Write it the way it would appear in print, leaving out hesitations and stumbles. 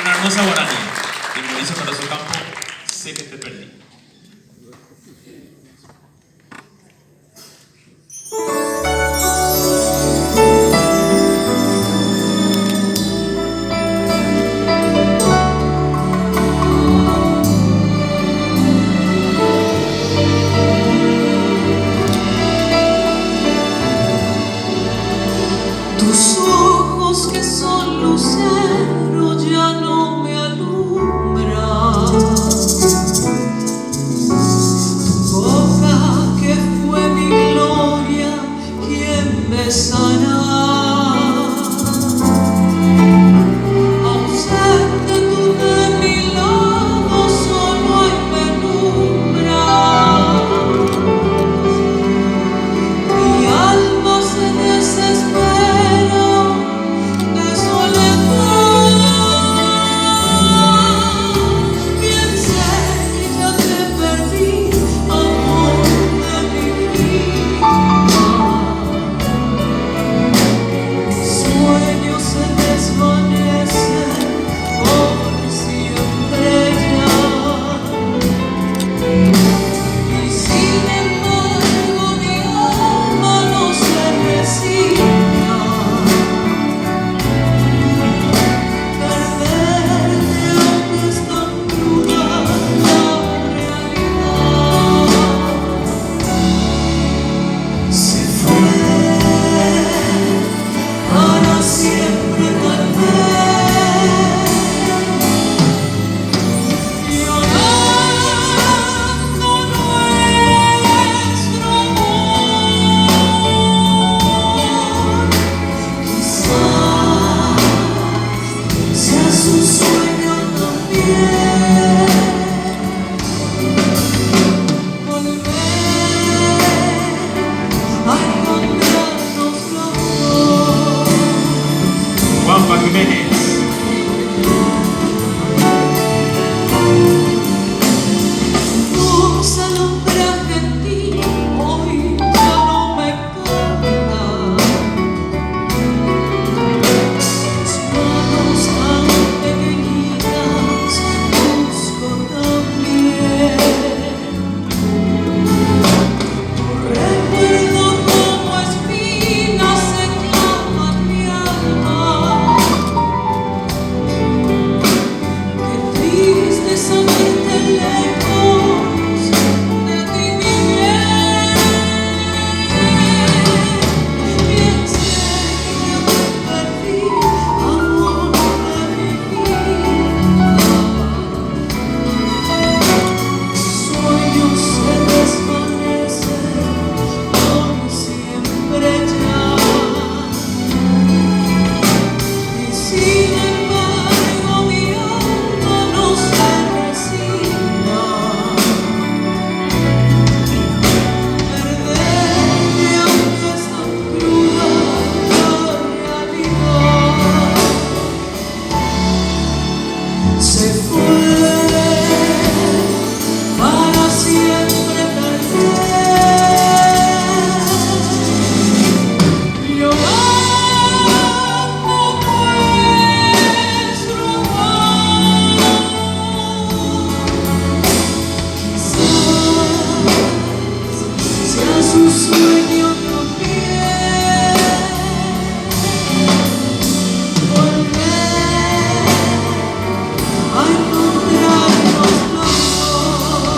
una hermosa guaraní de Mauricio Cardoso Campo, Sé que te perdí. Tus ojos que son lucero ya no me alumbran. Tu boca que fue mi gloria, ¿quién besará? Ausente tú de mi lado, solo hay penumbra. Mi alma se desespera de soledad. Bien sé que ya te perdí, amor de mi vida. Sueños se desvanecen por siempre ya. Y sin embargo mi alma no se resigna. Perderte aunque es tan cruda la realidad. Se fue para siempre tal vez. Llorando nuestro amor, quizás sea su sueño también. Volver a encontrarnos los dos. Juanpa Jiménez. Luz alumbraje en ti, hoy ya no me encanta. Tus manos tan pequeñitas busco también. Tu recuerdo como espinas se clava en mi alma. Qué triste saberte lejos de ti, mi bien. Bien sé que ya te perdí, amor de mi vida. Sueños se desvanecen por siempre ya. Y sin embargo mi alma no se resigna. Perderte aunque es tan cruda la realidad. Se fue para siempre tal vez. Llorando nuestro amor, quizás sea su sueño también. Volver a encontrarnos los dos.